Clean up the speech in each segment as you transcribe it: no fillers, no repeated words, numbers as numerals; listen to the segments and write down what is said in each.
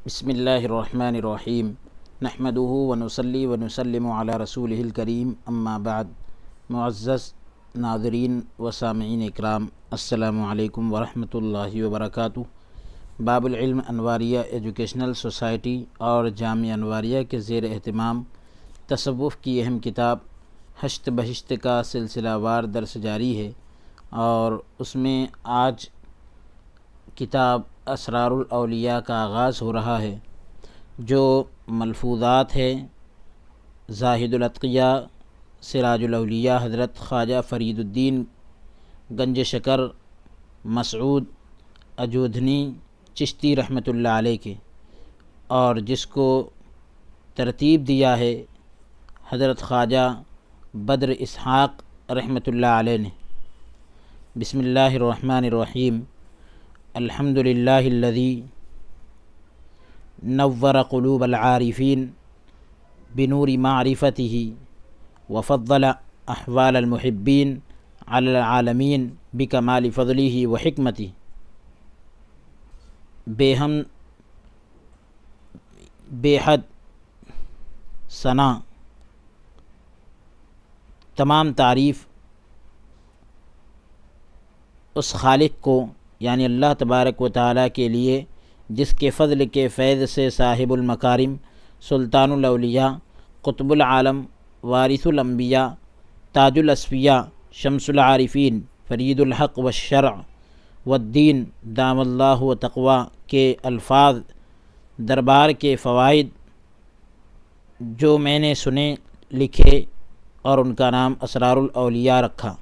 بسم اللہ الرحمن الرحیم نحمدہ ونصلی ونسلم علی رسولہ الکریم اما بعد۔ معزز ناظرین و سامعین اکرام، السلام علیکم ورحمۃ اللہ وبرکاتہ۔ باب العلم انواریہ ایجوکیشنل سوسائٹی اور جامعہ انواریہ کے زیر اہتمام تصوف کی اہم کتاب ہشت بہشت کا سلسلہ وار درس جاری ہے، اور اس میں آج کتاب اسرار الاولیاء کا آغاز ہو رہا ہے، جو ملفوظات ہے زاہد الاتقیاء سراج الاولیاء حضرت خواجہ فرید الدین گنج شکر مسعود اجودھنی چشتی رحمۃ اللہ علیہ کے، اور جس کو ترتیب دیا ہے حضرت خواجہ بدر اسحاق رحمۃ اللہ علیہ نے۔ بسم اللہ الرحمن الرحیم۔ الحمد للہ الذی نور قلوب العارفین بنور معرفتہ وفضل احوال المحبین علی العالمین بکمال فضلہ وحکمتہ۔ بے حد ثنا، تمام تعریف اس خالق کو یعنی اللہ تبارک و تعالیٰ کے لیے، جس کے فضل کے فیض سے صاحب المکارم، سلطان الاولیاء، قطب العالم، وارث الانبیاء، تاج الاصفیاء، شمس العارفین، فرید الحق والشرع والدین دام اللہ و تقویٰ کے الفاظ دربار کے فوائد جو میں نے سنے لکھے، اور ان کا نام اسرار الاولیاء رکھا۔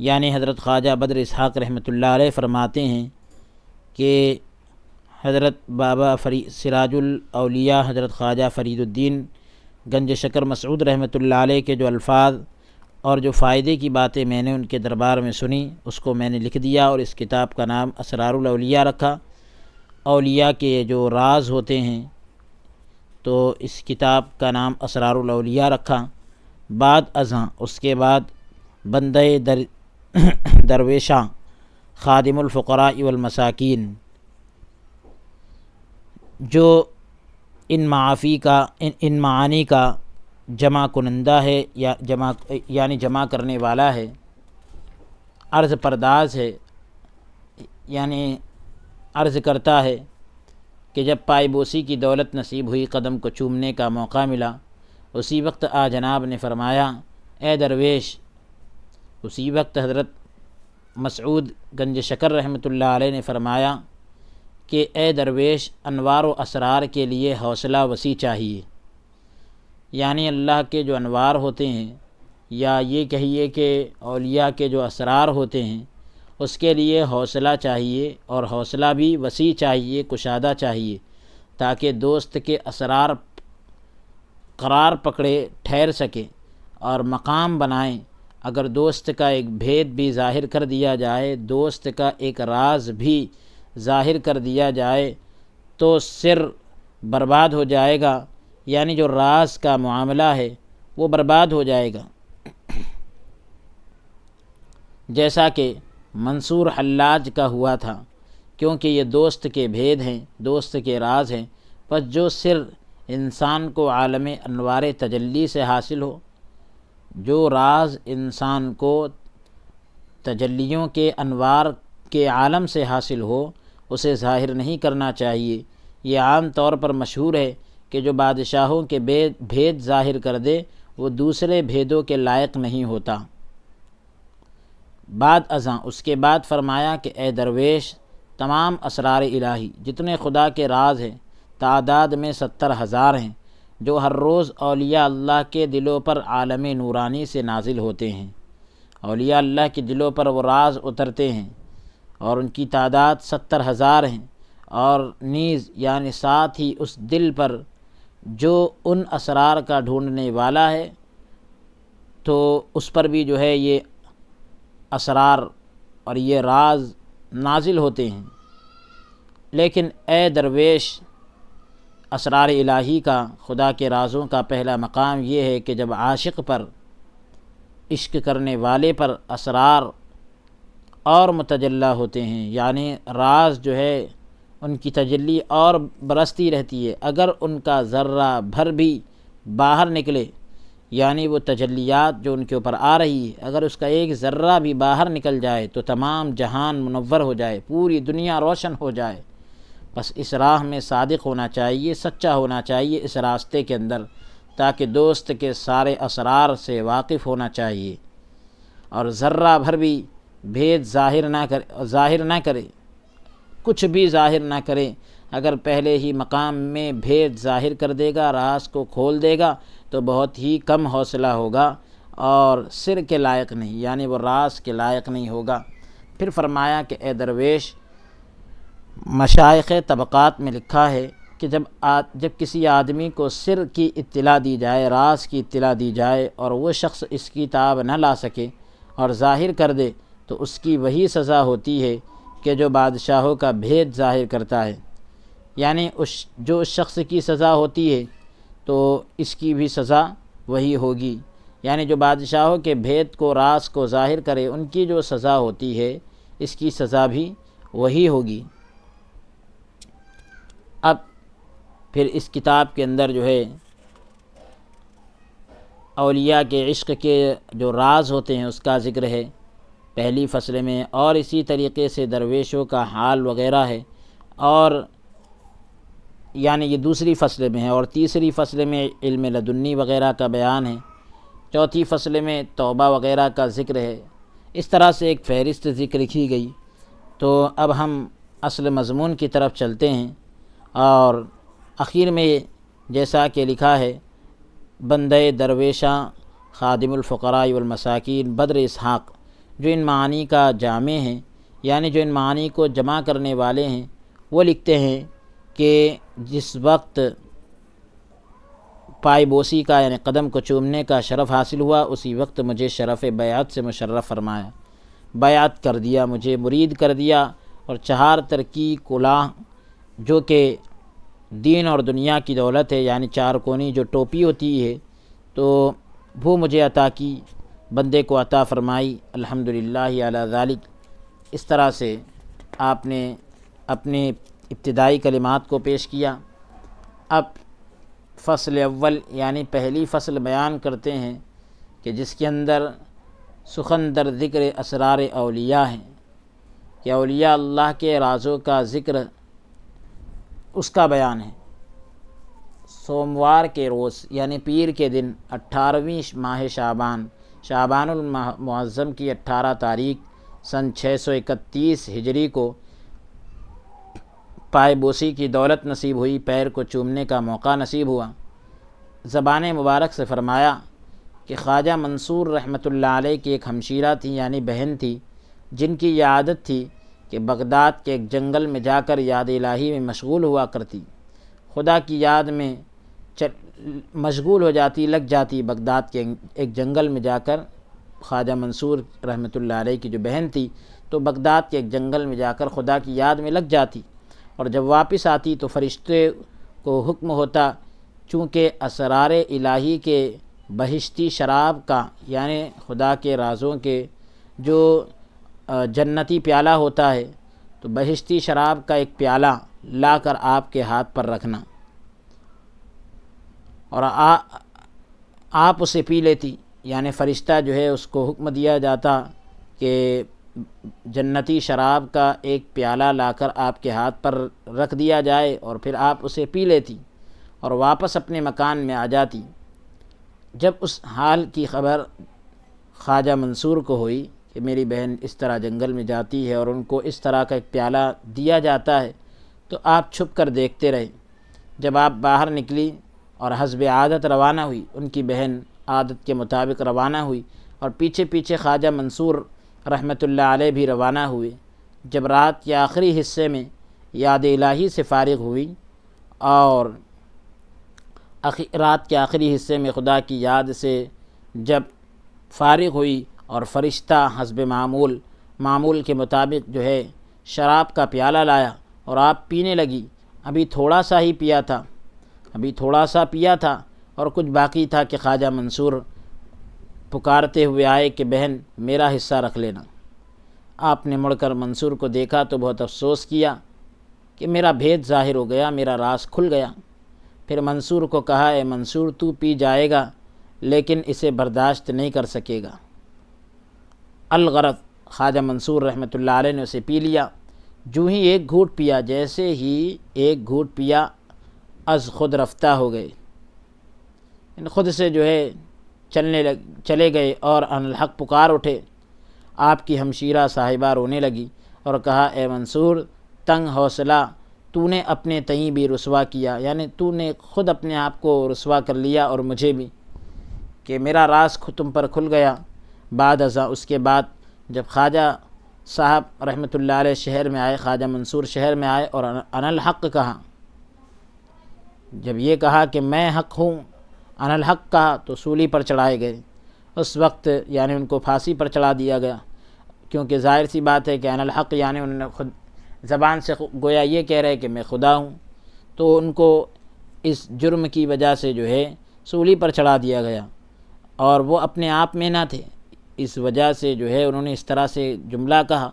یعنی حضرت خواجہ بدر اسحاق رحمۃ اللہ علیہ فرماتے ہیں کہ حضرت بابا سراج الاولیاء حضرت خواجہ فرید الدین گنج شکر مسعود رحمۃ اللہ علیہ کے جو الفاظ اور جو فائدے کی باتیں میں نے ان کے دربار میں سنی، اس کو میں نے لکھ دیا، اور اس کتاب کا نام اسرار الاولیاء رکھا۔ اولیاء کے جو راز ہوتے ہیں تو اس کتاب کا نام اسرار الاولیاء رکھا۔ بعد ازاں اس کے بعد بندہ درویشاں، خادم الفقراء والمساکین، جو ان معانی کا جمع کنندہ ہے، یا جمع کرنے والا ہے، عرض پرداز ہے، یعنی عرض کرتا ہے کہ جب پائے بوسی کی دولت نصیب ہوئی، قدم کو چومنے کا موقع ملا، اسی وقت جناب نے فرمایا اے درویش۔ اسی وقت حضرت مسعود گنج شکر رحمۃ اللہ علیہ نے فرمایا کہ اے درویش، انوار و اسرار کے لیے حوصلہ وسیع چاہیے۔ یعنی اللہ کے جو انوار ہوتے ہیں، یا یہ کہیے کہ اولیاء کے جو اسرار ہوتے ہیں، اس کے لیے حوصلہ چاہیے، اور حوصلہ بھی وسیع چاہیے، کشادہ چاہیے، تاکہ دوست کے اسرار قرار پکڑے، ٹھہر سکے اور مقام بنائیں۔ اگر دوست کا ایک بھید بھی ظاہر کر دیا جائے، دوست کا ایک راز بھی ظاہر کر دیا جائے، تو سر برباد ہو جائے گا، یعنی جو راز کا معاملہ ہے وہ برباد ہو جائے گا۔ جیسا کہ منصور حلاج کا ہوا تھا، کیونکہ یہ دوست کے بھید ہیں، دوست کے راز ہیں، پس جو سر انسان کو عالم انوار تجلی سے حاصل ہو، جو راز انسان کو تجلیوں کے انوار کے عالم سے حاصل ہو، اسے ظاہر نہیں کرنا چاہیے۔ یہ عام طور پر مشہور ہے کہ جو بادشاہوں کے بھید ظاہر کر دے، وہ دوسرے بھیدوں کے لائق نہیں ہوتا۔ بعد ازاں اس کے بعد فرمایا کہ اے درویش، تمام اسرار الہی جتنے خدا کے راز ہیں، تعداد میں 70,000 ہیں، جو ہر روز اولیاء اللہ کے دلوں پر عالم نورانی سے نازل ہوتے ہیں۔ اولیاء اللہ کے دلوں پر وہ راز اترتے ہیں، اور ان کی تعداد 70,000 ہیں، اور نیز یعنی ساتھ ہی اس دل پر جو ان اسرار کا ڈھونڈنے والا ہے، تو اس پر بھی جو ہے یہ اسرار اور یہ راز نازل ہوتے ہیں۔ لیکن اے درویش، اسرار الہی کا، خدا کے رازوں کا پہلا مقام یہ ہے کہ جب عاشق پر، عشق کرنے والے پر اسرار اور متجلی ہوتے ہیں، یعنی راز جو ہے ان کی تجلی اور برستی رہتی ہے۔ اگر ان کا ذرہ بھر بھی باہر نکلے، یعنی وہ تجلیات جو ان کے اوپر آ رہی ہے، اگر اس کا ایک ذرہ بھی باہر نکل جائے تو تمام جہان منور ہو جائے، پوری دنیا روشن ہو جائے۔ بس اس راہ میں صادق ہونا چاہیے، سچا ہونا چاہیے اس راستے کے اندر، تاکہ دوست کے سارے اسرار سے واقف ہونا چاہیے، اور ذرہ بھر بھی بھید ظاہر نہ کرے، کچھ بھی ظاہر نہ کرے۔ اگر پہلے ہی مقام میں بھید ظاہر کر دے گا، راز کو کھول دے گا، تو بہت ہی کم حوصلہ ہوگا اور سر کے لائق نہیں، یعنی وہ راز کے لائق نہیں ہوگا۔ پھر فرمایا کہ اے درویش، مشائخ طبقات میں لکھا ہے کہ جب کسی آدمی کو سر کی اطلاع دی جائے، راز کی اطلاع دی جائے، اور وہ شخص اس کی تاب نہ لا سکے اور ظاہر کر دے، تو اس کی وہی سزا ہوتی ہے کہ جو بادشاہوں کا بھید ظاہر کرتا ہے، یعنی جو اس شخص کی سزا ہوتی ہے تو اس کی بھی سزا وہی ہوگی، یعنی جو بادشاہوں کے بھید کو، راز کو ظاہر کرے، ان کی جو سزا ہوتی ہے اس کی سزا بھی وہی ہوگی۔ اب پھر اس کتاب کے اندر جو ہے اولیاء کے عشق کے جو راز ہوتے ہیں اس کا ذکر ہے پہلی فصل میں، اور اسی طریقے سے درویشوں کا حال وغیرہ ہے، اور یعنی یہ دوسری فصل میں ہے، اور تیسری فصل میں علم لدنی وغیرہ کا بیان ہے، چوتھی فصل میں توبہ وغیرہ کا ذکر ہے۔ اس طرح سے ایک فہرست ذکر کی گئی۔ تو اب ہم اصل مضمون کی طرف چلتے ہیں، اور اخیر میں جیسا کہ لکھا ہے، بندے درویشاں خادم الفقراء والمساکین بدر اسحاق، جو ان معانی کا جامع ہیں، یعنی جو ان معانی کو جمع کرنے والے ہیں، وہ لکھتے ہیں کہ جس وقت پائے بوسی کا یعنی قدم کو چومنے کا شرف حاصل ہوا، اسی وقت مجھے شرف بیعت سے مشرف فرمایا، بیعت کر دیا، مجھے مرید کر دیا، اور چہار تر کی کلاه جو کہ دین اور دنیا کی دولت ہے، یعنی چار کونی جو ٹوپی ہوتی ہے، تو وہ مجھے عطا کی، بندے کو عطا فرمائی، الحمدللہ علی ذالک۔ اس طرح سے آپ نے اپنے ابتدائی کلمات کو پیش کیا۔ اب فصل اول یعنی پہلی فصل بیان کرتے ہیں کہ جس کے اندر سخن در ذکر اسرار اولیاء ہیں، کہ اولیاء اللہ کے رازوں کا ذکر، اس کا بیان ہے۔ سوموار کے روز یعنی پیر کے دن 18ویں ماہ شعبان المعظم کی 18 تاریخ سن 631 ہجری کو پائے بوسی کی دولت نصیب ہوئی، پیر کو چومنے کا موقع نصیب ہوا۔ زبان مبارک سے فرمایا کہ خواجہ منصور رحمۃ اللہ علیہ کی ایک ہمشیرہ تھی، یعنی بہن تھی، جن کی یہ عادت تھی کہ بغداد کے ایک جنگل میں جا کر یاد الہی میں مشغول ہوا کرتی، خدا کی یاد میں مشغول ہو جاتی، لگ جاتی۔ بغداد کے ایک جنگل میں جا کر خواجہ منصور رحمۃ اللہ علیہ کی جو بہن تھی، تو بغداد کے ایک جنگل میں جا کر خدا کی یاد میں لگ جاتی، اور جب واپس آتی تو فرشتے کو حکم ہوتا، چونکہ اسرار الہی کے بہشتی شراب کا، یعنی خدا کے رازوں کے جو جنتی پیالہ ہوتا ہے، تو بہشتی شراب کا ایک پیالہ لا کر آپ کے ہاتھ پر رکھنا، اور آپ اسے پی لیتی، یعنی فرشتہ جو ہے اس کو حکم دیا جاتا کہ جنتی شراب کا ایک پیالہ لا کر آپ کے ہاتھ پر رکھ دیا جائے، اور پھر آپ اسے پی لیتی اور واپس اپنے مکان میں آ جاتی۔ جب اس حال کی خبر خواجہ منصور کو ہوئی کہ میری بہن اس طرح جنگل میں جاتی ہے اور ان کو اس طرح کا ایک پیالہ دیا جاتا ہے، تو آپ چھپ کر دیکھتے رہے۔ جب آپ باہر نکلی اور حسب عادت روانہ ہوئی، ان کی بہن عادت کے مطابق روانہ ہوئی، اور پیچھے پیچھے خواجہ منصور رحمۃ اللہ علیہ بھی روانہ ہوئے۔ جب رات کے آخری حصے میں یاد الہی سے فارغ ہوئی، اور رات کے آخری حصے میں خدا کی یاد سے جب فارغ ہوئی، اور فرشتہ حسب معمول کے مطابق جو ہے شراب کا پیالہ لایا اور آپ پینے لگی، ابھی تھوڑا سا پیا تھا اور کچھ باقی تھا کہ خواجہ منصور پکارتے ہوئے آئے کہ بہن میرا حصہ رکھ لینا۔ آپ نے مڑ کر منصور کو دیکھا تو بہت افسوس کیا، کہ میرا بھید ظاہر ہو گیا، میرا راز کھل گیا۔ پھر منصور کو کہا اے منصور تو پی جائے گا لیکن اسے برداشت نہیں کر سکے گا۔ الغرض خواجہ منصور رحمۃ اللہ علیہ نے اسے پی لیا۔ جو ہی ایک گھونٹ پیا، جیسے ہی ایک گھونٹ پیا از خود رفتہ ہو گئے، خود سے جو ہے چلے گئے اور ان الحق پکار اٹھے۔ آپ کی ہمشیرہ صاحبہ رونے لگی اور کہا اے منصور تنگ حوصلہ، تو نے اپنے تئیں بھی رسوا کیا، یعنی تو نے خود اپنے آپ کو رسوا کر لیا اور مجھے بھی، کہ میرا راز تم پر کھل گیا۔ بعد ازاں اس کے بعد جب خواجہ صاحب رحمۃ اللہ علیہ شہر میں آئے، خواجہ منصور شہر میں آئے اور انا الحق کہا، جب یہ کہا کہ میں حق ہوں، انا الحق کہا، تو سولی پر چڑھائے گئے۔ اس وقت یعنی ان کو پھانسی پر چڑھا دیا گیا، کیونکہ ظاہر سی بات ہے کہ انا الحق یعنی انہوں نے خود زبان سے گویا یہ کہہ رہے کہ میں خدا ہوں، تو ان کو اس جرم کی وجہ سے جو ہے سولی پر چڑھا دیا گیا، اور وہ اپنے آپ میں نہ تھے، اس وجہ سے جو ہے انہوں نے اس طرح سے جملہ کہا۔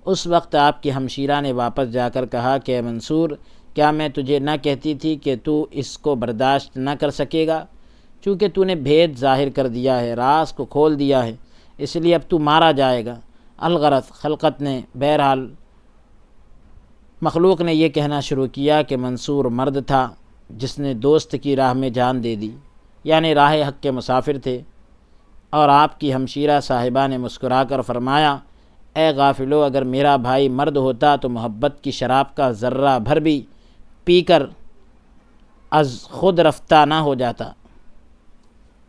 اس وقت آپ کی ہمشیرہ نے واپس جا کر کہا کہ اے منصور کیا میں تجھے نہ کہتی تھی کہ تو اس کو برداشت نہ کر سکے گا، چونکہ تو نے بھید ظاہر کر دیا ہے، راز کو کھول دیا ہے، اس لیے اب تو مارا جائے گا۔ الغرض خلقت نے بہرحال مخلوق نے یہ کہنا شروع کیا کہ منصور مرد تھا جس نے دوست کی راہ میں جان دے دی، یعنی راہ حق کے مسافر تھے۔ اور آپ کی ہمشیرہ صاحبہ نے مسکرا کر فرمایا اے غافلو، اگر میرا بھائی مرد ہوتا تو محبت کی شراب کا ذرہ بھر بھی پی کر از خود رفتہ نہ ہو جاتا،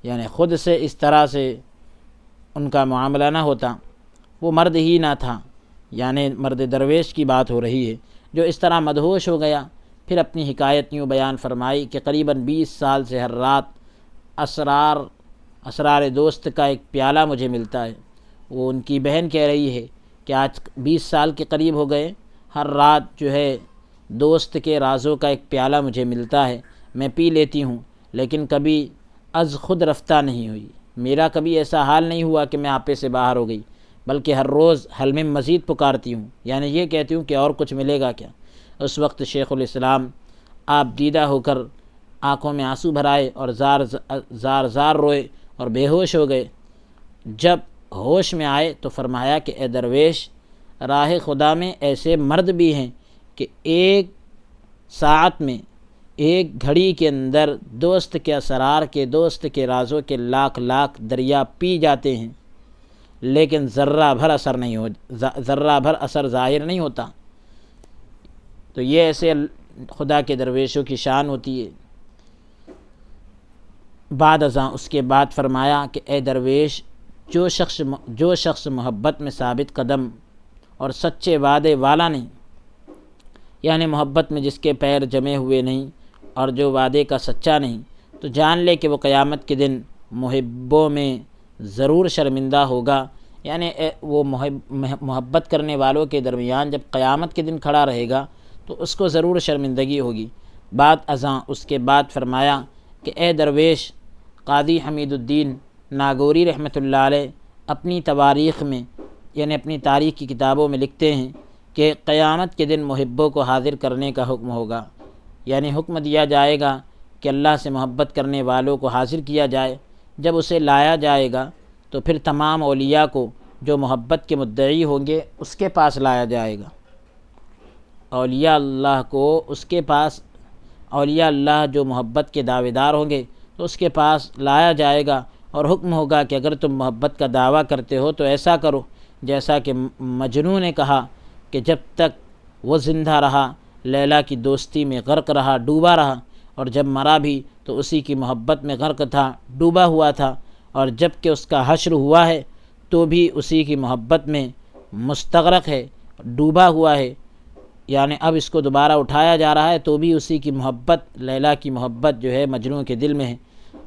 یعنی خود سے اس طرح سے ان کا معاملہ نہ ہوتا، وہ مرد ہی نہ تھا، یعنی مرد درویش کی بات ہو رہی ہے، جو اس طرح مدہوش ہو گیا۔ پھر اپنی حکایت یوں بیان فرمائی کہ قریباً 20 سال سے ہر رات اسرار دوست کا ایک پیالہ مجھے ملتا ہے۔ وہ ان کی بہن کہہ رہی ہے کہ آج 20 سال کے قریب ہو گئے، ہر رات جو ہے دوست کے رازوں کا ایک پیالہ مجھے ملتا ہے، میں پی لیتی ہوں، لیکن کبھی از خود رفتہ نہیں ہوئی، میرا کبھی ایسا حال نہیں ہوا کہ میں آپے سے باہر ہو گئی، بلکہ ہر روز حل میں مزید پکارتی ہوں، یعنی یہ کہتی ہوں کہ اور کچھ ملے گا کیا۔ اس وقت شیخ الاسلام آپ دیدہ ہو کر آنکھوں میں آنسو بھرائے اور زار روئے اور بے ہوش ہو گئے۔ جب ہوش میں آئے تو فرمایا کہ اے درویش، راہ خدا میں ایسے مرد بھی ہیں کہ ایک ساعت میں، ایک گھڑی کے اندر دوست کے اسرار کے، دوست کے رازوں کے لاکھ دریا پی جاتے ہیں، لیکن ذرہ بھر اثر ظاہر نہیں ہوتا۔ تو یہ ایسے خدا کے درویشوں کی شان ہوتی ہے۔ بعد ازاں اس کے بعد فرمایا کہ اے درویش، جو شخص محبت میں ثابت قدم اور سچے وعدے والا نہیں، یعنی محبت میں جس کے پیر جمے ہوئے نہیں اور جو وعدے کا سچا نہیں، تو جان لے کہ وہ قیامت کے دن محبوں میں ضرور شرمندہ ہوگا، یعنی وہ محبت کرنے والوں کے درمیان جب قیامت کے دن کھڑا رہے گا تو اس کو ضرور شرمندگی ہوگی۔ بعد ازاں اس کے بعد فرمایا کہ اے درویش، قاضی حمید الدین ناگوری رحمۃ اللہ علیہ اپنی تواریخ میں، یعنی اپنی تاریخ کی کتابوں میں لکھتے ہیں کہ قیامت کے دن محبوں کو حاضر کرنے کا حکم ہوگا، یعنی حکم دیا جائے گا کہ اللہ سے محبت کرنے والوں کو حاضر کیا جائے۔ جب اسے لایا جائے گا تو پھر تمام اولیاء کو جو محبت کے مدعی ہوں گے اس کے پاس لایا جائے گا، اولیاء اللہ کو اس کے پاس، اولیاء اللہ جو محبت کے دعوے دار ہوں گے تو اس کے پاس لایا جائے گا، اور حکم ہوگا کہ اگر تم محبت کا دعویٰ کرتے ہو تو ایسا کرو جیسا کہ مجنوں نے کہا کہ جب تک وہ زندہ رہا لیلا کی دوستی میں غرق رہا، ڈوبا رہا، اور جب مرا بھی تو اسی کی محبت میں غرق تھا، ڈوبا ہوا تھا، اور جب کہ اس کا حشر ہوا ہے تو بھی اسی کی محبت میں مستغرق ہے، ڈوبا ہوا ہے، یعنی اب اس کو دوبارہ اٹھایا جا رہا ہے تو بھی اسی کی محبت، لیلا کی محبت جو ہے مجنوں کے دل میں ہے۔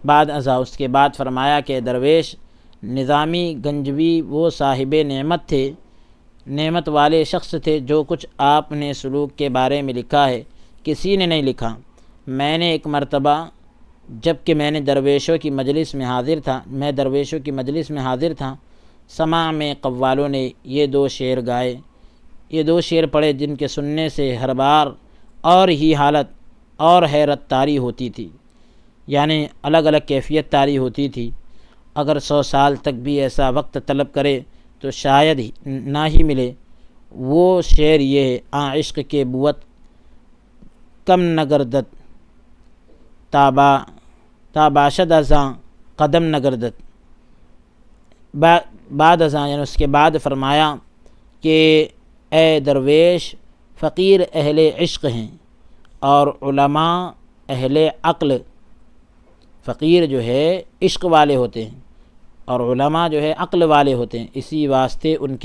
بعد ازاں اس کے بعد فرمایا کہ درویش، نظامی گنجوی وہ صاحب نعمت تھے، نعمت والے شخص تھے، جو کچھ آپ نے سلوک کے بارے میں لکھا ہے کسی نے نہیں لکھا۔ میں نے ایک مرتبہ جب کہ میں درویشوں کی مجلس میں حاضر تھا، سماع میں قوالوں نے یہ 2 شعر گائے، یہ 2 شعر پڑھے جن کے سننے سے ہر بار اور ہی حالت اور حیرت طاری ہوتی تھی، یعنی الگ الگ کیفیت طاری ہوتی تھی۔ اگر 100 سال تک بھی ایسا وقت طلب کرے تو شاید ہی نہ ہی ملے۔ وہ شعر یہ ہے: عشق کے بوت کم نگردت تا باشد ازاں قدم نگردت۔ بعد ازاں یعنی اس کے بعد فرمایا کہ اے درویش، فقیر اہل عشق ہیں اور علماء اہل عقل۔ فقیر جو ہے عشق والے ہوتے ہیں اور علماء جو ہے عقل والے ہوتے ہیں، اسی واسطے ان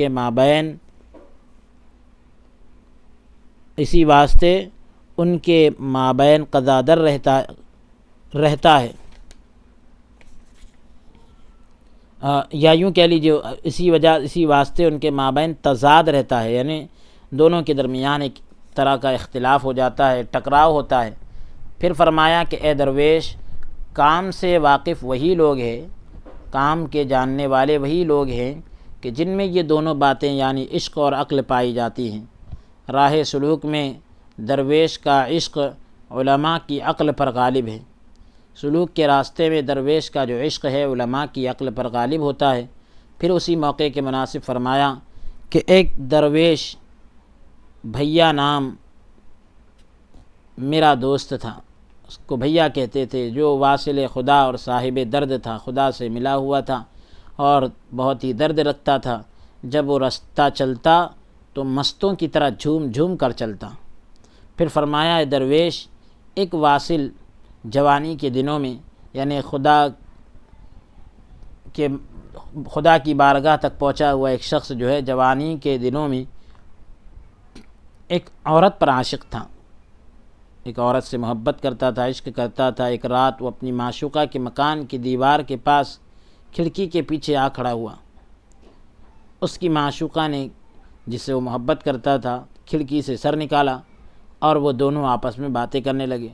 کے مابین قضا در رہتا ہے، یا یوں کہہ لیجیے اسی واسطے ان کے مابین تضاد رہتا ہے، یعنی دونوں کے درمیان ایک طرح کا اختلاف ہو جاتا ہے، ٹکراؤ ہوتا ہے۔ پھر فرمایا کہ اے درویش، کام سے واقف وہی لوگ ہیں، کام کے جاننے والے وہی لوگ ہیں کہ جن میں یہ دونوں باتیں یعنی عشق اور عقل پائی جاتی ہیں۔ راہ سلوک میں درویش کا عشق علماء کی عقل پر غالب ہے، سلوک کے راستے میں درویش کا جو عشق ہے علماء کی عقل پر غالب ہوتا ہے۔ پھر اسی موقع کے مناسب فرمایا کہ ایک درویش بھیا نام میرا دوست تھا، اس کو بھیا کہتے تھے، جو واصل خدا اور صاحب درد تھا، خدا سے ملا ہوا تھا اور بہت ہی درد رکھتا تھا۔ جب وہ رستہ چلتا تو مستوں کی طرح جھوم جھوم کر چلتا۔ پھر فرمایا اے درویش، ایک واصل جوانی کے دنوں میں یعنی خدا کی بارگاہ تک پہنچا ہوا ایک شخص جو ہے جوانی کے دنوں میں ایک عورت پر عاشق تھا، ایک عورت سے محبت کرتا تھا، عشق کرتا تھا۔ ایک رات وہ اپنی معشوقہ کے مکان کی دیوار کے پاس کھڑکی کے پیچھے آ کھڑا ہوا۔ اس کی معشوقہ نے، جس سے وہ محبت کرتا تھا، کھڑکی سے سر نکالا اور وہ دونوں آپس میں باتیں کرنے لگے۔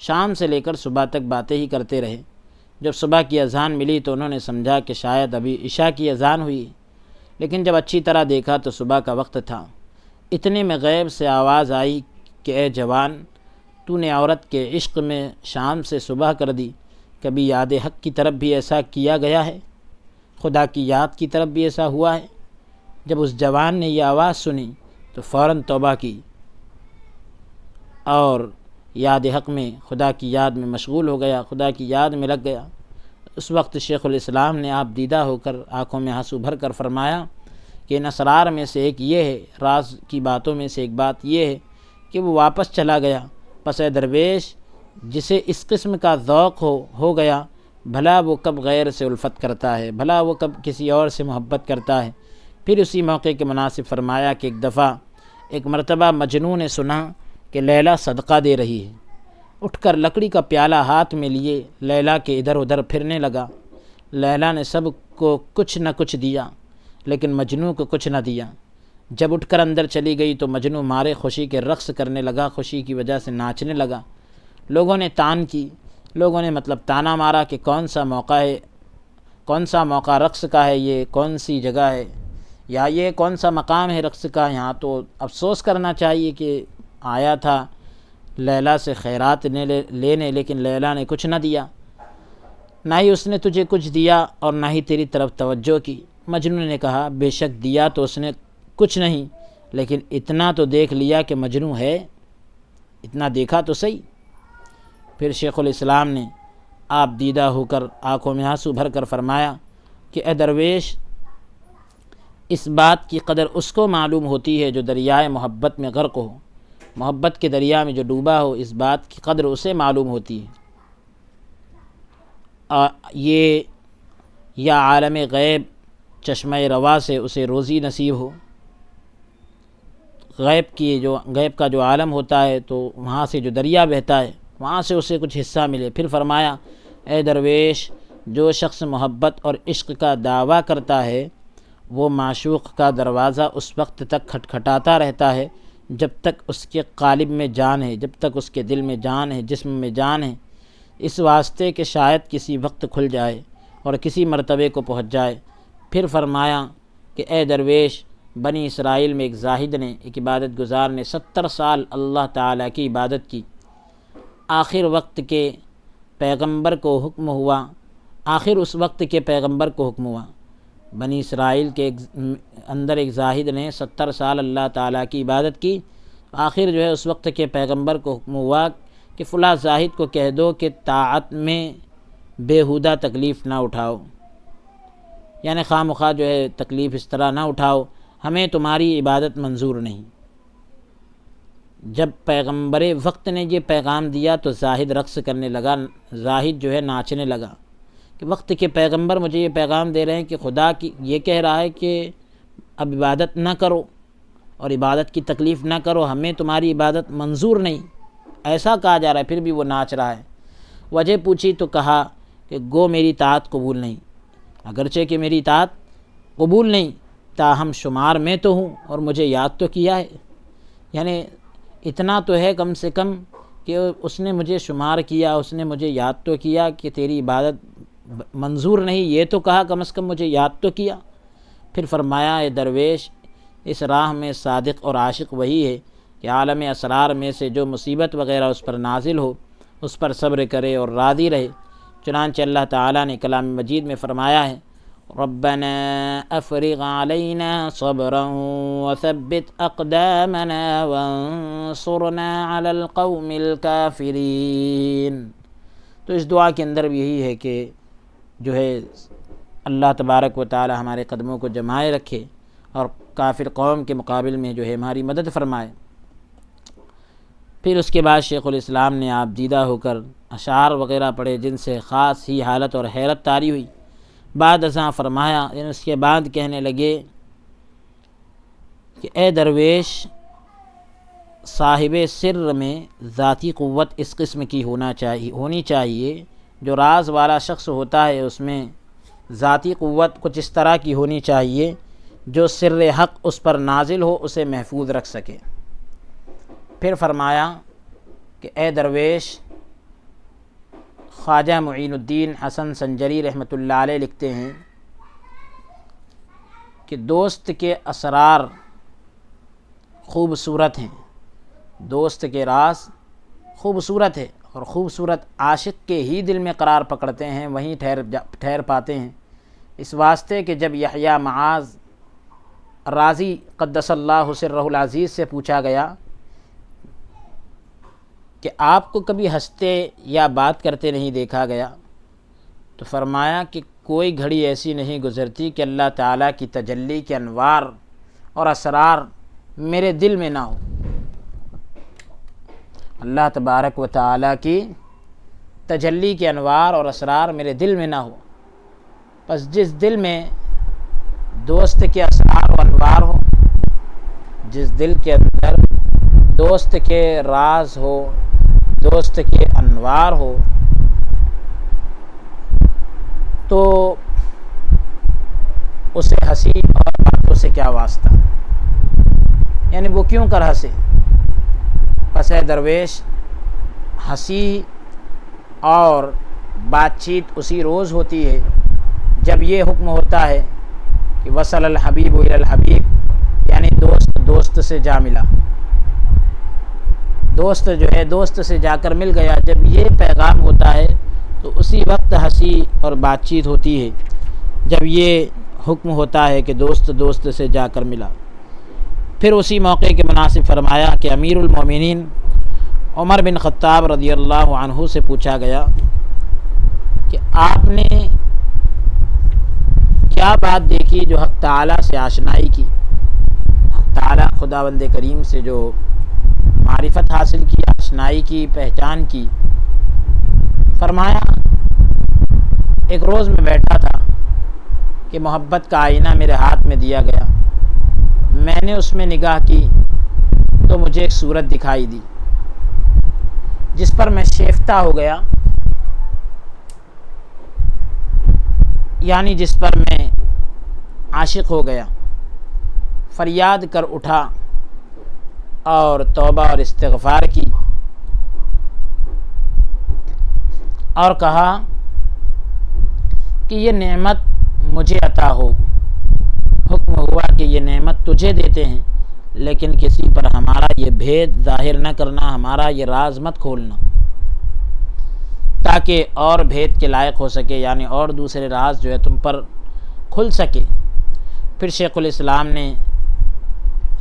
شام سے لے کر صبح تک باتیں ہی کرتے رہے۔ جب صبح کی اذان ملی تو انہوں نے سمجھا کہ شاید ابھی عشاء کی اذان ہوئی، لیکن جب اچھی طرح دیکھا تو صبح کا وقت تھا۔ اتنے میں غیب سے آواز آئی کہ اے جوان، تو نے عورت کے عشق میں شام سے صبح کر دی، کبھی یاد حق کی طرف بھی ایسا کیا گیا ہے؟ خدا کی یاد کی طرف بھی ایسا ہوا ہے؟ جب اس جوان نے یہ آواز سنی تو فوراً توبہ کی اور یاد حق میں خدا کی یاد میں مشغول ہو گیا، خدا کی یاد میں لگ گیا۔ اس وقت شیخ الاسلام نے آپ دیدہ ہو کر آنکھوں میں آنسو بھر کر فرمایا کہ ان اسرار میں سے ایک یہ ہے، راز کی باتوں میں سے ایک بات یہ ہے کہ وہ واپس چلا گیا۔ پس اے درویش، جسے اس قسم کا ذوق ہو گیا، بھلا وہ کب غیر سے الفت کرتا ہے، بھلا وہ کب کسی اور سے محبت کرتا ہے۔ پھر اسی موقع کے مناسب فرمایا کہ ایک مرتبہ مجنوں نے سنا کہ لیلا صدقہ دے رہی ہے، اٹھ کر لکڑی کا پیالہ ہاتھ میں لیے لیلا کے ادھر ادھر پھرنے لگا۔ لیلا نے سب کو کچھ نہ کچھ دیا لیکن مجنوں کو کچھ نہ دیا۔ جب اٹھ کر اندر چلی گئی تو مجنوں مارے خوشی کے رقص کرنے لگا، خوشی کی وجہ سے ناچنے لگا۔ لوگوں نے تانا مارا کہ کون سا موقع رقص کا ہے، یہ کون سی جگہ ہے، یا یہ کون سا مقام ہے رقص کا، یہاں تو افسوس کرنا چاہیے کہ آیا تھا لیلا سے خیرات لینے لیکن لیلا نے کچھ نہ دیا، نہ ہی اس نے تجھے کچھ دیا اور نہ ہی تیری طرف توجہ کی۔ مجنوں نے کہا بے شک دیا تو اس نے کچھ نہیں، لیکن اتنا تو دیکھ لیا کہ مجنوں ہے، اتنا دیکھا تو صحیح۔ پھر شیخ الاسلام نے آپ دیدہ ہو کر آنکھوں میں آنسو بھر کر فرمایا کہ اے درویش، اس بات کی قدر اس کو معلوم ہوتی ہے جو دریائے محبت میں غرق ہو، محبت کے دریا میں جو ڈوبا ہو، اس بات کی قدر اسے معلوم ہوتی ہے۔ یا عالم غیب چشمہ روا سے اسے روزی نصیب ہو، غیب کا جو عالم ہوتا ہے تو وہاں سے جو دریا بہتا ہے وہاں سے اسے کچھ حصہ ملے۔ پھر فرمایا اے درویش، جو شخص محبت اور عشق کا دعویٰ کرتا ہے وہ معشوق کا دروازہ اس وقت تک کھٹکھٹاتا رہتا ہے جب تک اس کے قالب میں جان ہے، جب تک اس کے دل میں جان ہے، جسم میں جان ہے، اس واسطے کہ شاید کسی وقت کھل جائے اور کسی مرتبے کو پہنچ جائے۔ پھر فرمایا کہ اے درویش، بنی اسرائیل میں ایک زاہد نے، ایک عبادت گزار نے 70 سال اللہ تعالیٰ کی عبادت کی، آخر وقت کے پیغمبر کو حکم ہوا، آخر اس وقت کے پیغمبر کو حکم ہوا، بنی اسرائیل کے اندر ایک زاہد نے 70 سال اللہ تعالیٰ کی عبادت کی، آخر جو ہے اس وقت کے پیغمبر کو حکم ہوا کہ فلاں زاہد کو کہہ دو کہ طاعت میں بیہودہ تکلیف نہ اٹھاؤ، یعنی خواہ مخواہ جو ہے تکلیف اس طرح نہ اٹھاؤ، ہمیں تمہاری عبادت منظور نہیں۔ جب پیغمبر وقت نے یہ پیغام دیا تو زاہد رقص کرنے لگا، زاہد جو ہے ناچنے لگا کہ وقت کے پیغمبر مجھے یہ پیغام دے رہے ہیں کہ خدا کی یہ کہہ رہا ہے کہ اب عبادت نہ کرو اور عبادت کی تکلیف نہ کرو، ہمیں تمہاری عبادت منظور نہیں، ایسا کہا جا رہا ہے، پھر بھی وہ ناچ رہا ہے۔ وجہ پوچھی تو کہا کہ گو میری اطاعت قبول نہیں، اگرچہ کہ میری اطاعت قبول نہیں تاہم شمار میں تو ہوں اور مجھے یاد تو کیا ہے، یعنی اتنا تو ہے کم سے کم کہ اس نے مجھے شمار کیا، اس نے مجھے یاد تو کیا کہ تیری عبادت منظور نہیں، یہ تو کہا کم از کم مجھے یاد تو کیا۔ پھر فرمایا اے درویش، اس راہ میں صادق اور عاشق وہی ہے کہ عالم اسرار میں سے جو مصیبت وغیرہ اس پر نازل ہو اس پر صبر کرے اور راضی رہے۔ چنانچہ اللہ تعالیٰ نے کلام مجید میں فرمایا ہے ربنا افرغ علینا صبرا وثبت اقدامنا وانصرنا علی القوم الکافرین۔ تو اس دعا کے اندر بھی یہی ہے کہ جو ہے اللہ تبارک و تعالی ہمارے قدموں کو جمائے رکھے اور کافر قوم کے مقابل میں جو ہے ہماری مدد فرمائے۔ پھر اس کے بعد شیخ الاسلام نے آپ دیدہ ہو کر اشعار وغیرہ پڑھے جن سے خاص ہی حالت اور حیرت طاری ہوئی۔ بعد ازاں فرمایا، یعنی اس کے بعد کہنے لگے کہ اے درویش، صاحب سر میں ذاتی قوت اس قسم کی ہونی چاہیے، جو راز والا شخص ہوتا ہے اس میں ذاتی قوت کچھ اس طرح کی ہونی چاہیے جو سر حق اس پر نازل ہو اسے محفوظ رکھ سکے۔ پھر فرمایا کہ اے درویش، خواجہ معین الدین حسن سنجری رحمۃ اللہ علیہ لکھتے ہیں کہ دوست کے اسرار خوبصورت ہیں، دوست کے راز خوبصورت ہے اور خوبصورت عاشق کے ہی دل میں قرار پکڑتے ہیں، وہیں ٹھہر پاتے ہیں۔ اس واسطے کہ جب یحییٰ معاذ رازی قدس اللہ سرہ العزیز سے پوچھا گیا کہ آپ کو کبھی ہنستے یا بات کرتے نہیں دیکھا گیا، تو فرمایا کہ کوئی گھڑی ایسی نہیں گزرتی کہ اللہ تعالیٰ کی تجلی کے انوار اور اسرار میرے دل میں نہ ہو، اللہ تبارک و تعالیٰ کی تجلی کے انوار اور اسرار میرے دل میں نہ ہو۔ پس جس دل میں دوست کے اسرار و انوار ہو، جس دل کے اندر دوست کے راز ہو، دوست کے انوار ہو، تو اسے ہنسی اور باتوں سے کیا واسطہ، یعنی وہ کیوں کر ہنسے۔ پس اے درویش، ہنسی اور بات چیت اسی روز ہوتی ہے جب یہ حکم ہوتا ہے کہ وصل الحبیب الی الحبیب، یعنی دوست دوست سے جا ملا، دوست جو ہے دوست سے جا کر مل گیا۔ جب یہ پیغام ہوتا ہے تو اسی وقت ہنسی اور بات چیت ہوتی ہے جب یہ حکم ہوتا ہے کہ دوست دوست سے جا کر ملا۔ پھر اسی موقع کے مناسب فرمایا کہ امیر المومنین عمر بن خطاب رضی اللہ عنہ سے پوچھا گیا کہ آپ نے کیا بات دیکھی جو حق تعالیٰ سے آشنائی کی، حق تعالیٰ خداوند کریم سے جو معرفت حاصل کی، آشنائی کی، پہچان کی۔ فرمایا ایک روز میں بیٹھا تھا کہ محبت کا آئینہ میرے ہاتھ میں دیا گیا، میں نے اس میں نگاہ کی تو مجھے ایک صورت دکھائی دی جس پر میں شیفتہ ہو گیا، یعنی جس پر میں عاشق ہو گیا۔ فریاد کر اٹھا اور توبہ اور استغفار کی اور کہا کہ یہ نعمت مجھے عطا ہو حکم ہوا کہ یہ نعمت تجھے دیتے ہیں، لیکن کسی پر ہمارا یہ بھید ظاہر نہ کرنا، ہمارا یہ راز مت کھولنا، تاکہ اور بھید کے لائق ہو سکے، یعنی اور دوسرے راز جو ہے تم پر کھل سکے۔ پھر شیخ الاسلام نے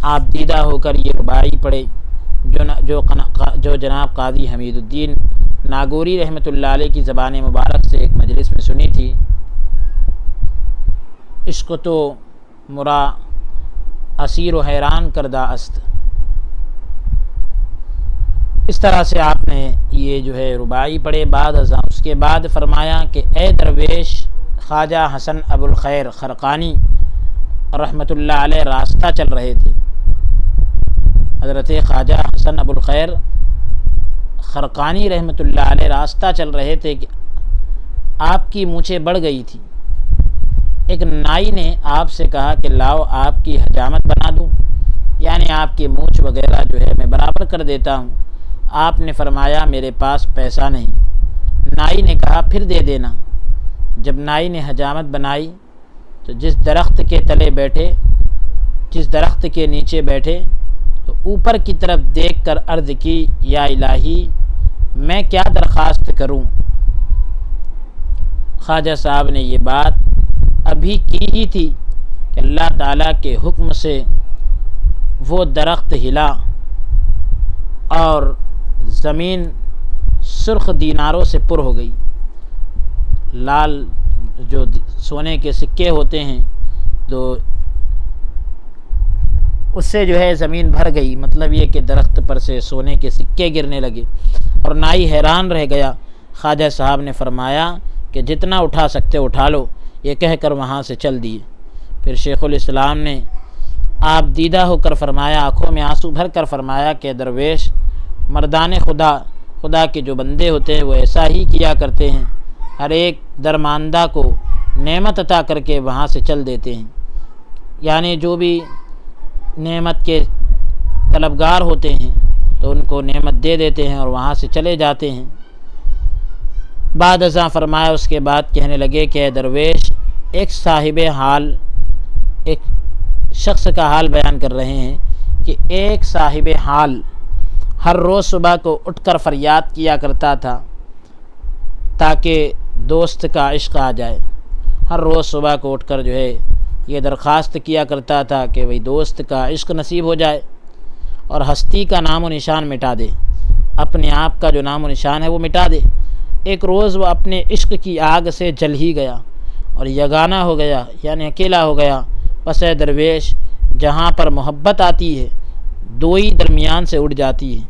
آپ دیدہ ہو کر یہ رباعی پڑھے جو جناب قاضی حمید الدین ناگوری رحمۃ اللہ علیہ کی زبان مبارک سے ایک مجلس میں سنی تھی۔ عشق تو مرا اسیر و حیران کردہ است۔ اس طرح سے آپ نے یہ جو ہے رباعی پڑھے۔ بعد ازاں اس کے بعد فرمایا کہ اے درویش، خواجہ حسن ابو الخیر خرقانی رحمۃ اللہ علیہ راستہ چل رہے تھے۔ حضرت خواجہ حسن ابو الخیر خرقانی رحمۃ اللہ علیہ راستہ چل رہے تھے کہ آپ کی مونچھیں بڑھ گئی تھی۔ ایک نائی نے آپ سے کہا کہ لاؤ آپ کی حجامت بنا دوں، یعنی آپ کی مونچھ وغیرہ جو ہے میں برابر کر دیتا ہوں۔ آپ نے فرمایا میرے پاس پیسہ نہیں۔ نائی نے کہا پھر دے دینا۔ جب نائی نے حجامت بنائی تو جس درخت کے تلے بیٹھے، جس درخت کے نیچے بیٹھے تو اوپر کی طرف دیکھ کر عرض کی، یا الہی میں کیا درخواست کروں؟ خواجہ صاحب نے یہ بات ابھی کی ہی تھی کہ اللہ تعالیٰ کے حکم سے وہ درخت ہلا اور زمین سرخ دیناروں سے پر ہو گئی۔ لال جو سونے کے سکے ہوتے ہیں تو اس سے جو ہے زمین بھر گئی، مطلب یہ کہ درخت پر سے سونے کے سکے گرنے لگے، اور نائی حیران رہ گیا۔ خواجہ صاحب نے فرمایا کہ جتنا اٹھا سکتے اٹھا لو، یہ کہہ کر وہاں سے چل دیے۔ پھر شیخ الاسلام نے آپ دیدہ ہو کر فرمایا، آنکھوں میں آنسو بھر کر فرمایا کہ درویش، مردان خدا کے جو بندے ہوتے ہیں وہ ایسا ہی کیا کرتے ہیں، ہر ایک درماندہ کو نعمت عطا کر کے وہاں سے چل دیتے ہیں، یعنی جو بھی نعمت کے طلبگار ہوتے ہیں تو ان کو نعمت دے دیتے ہیں اور وہاں سے چلے جاتے ہیں۔ بعد ازاں فرمایا اس کے بعد کہنے لگے کہ اے درویش، ایک صاحب حال، ایک شخص کا حال بیان کر رہے ہیں کہ ایک صاحب حال ہر روز صبح کو اٹھ کر فریاد کیا کرتا تھا تاکہ دوست کا عشق آ جائے۔ ہر روز صبح کو اٹھ کر جو ہے یہ درخواست کیا کرتا تھا کہ وہی دوست کا عشق نصیب ہو جائے اور ہستی کا نام و نشان مٹا دے، اپنے آپ کا جو نام و نشان ہے وہ مٹا دے۔ ایک روز وہ اپنے عشق کی آگ سے جل ہی گیا اور یگانہ ہو گیا، یعنی اکیلا ہو گیا۔ پس اے درویش، جہاں پر محبت آتی ہے دو ہی درمیان سے اٹھ جاتی ہے،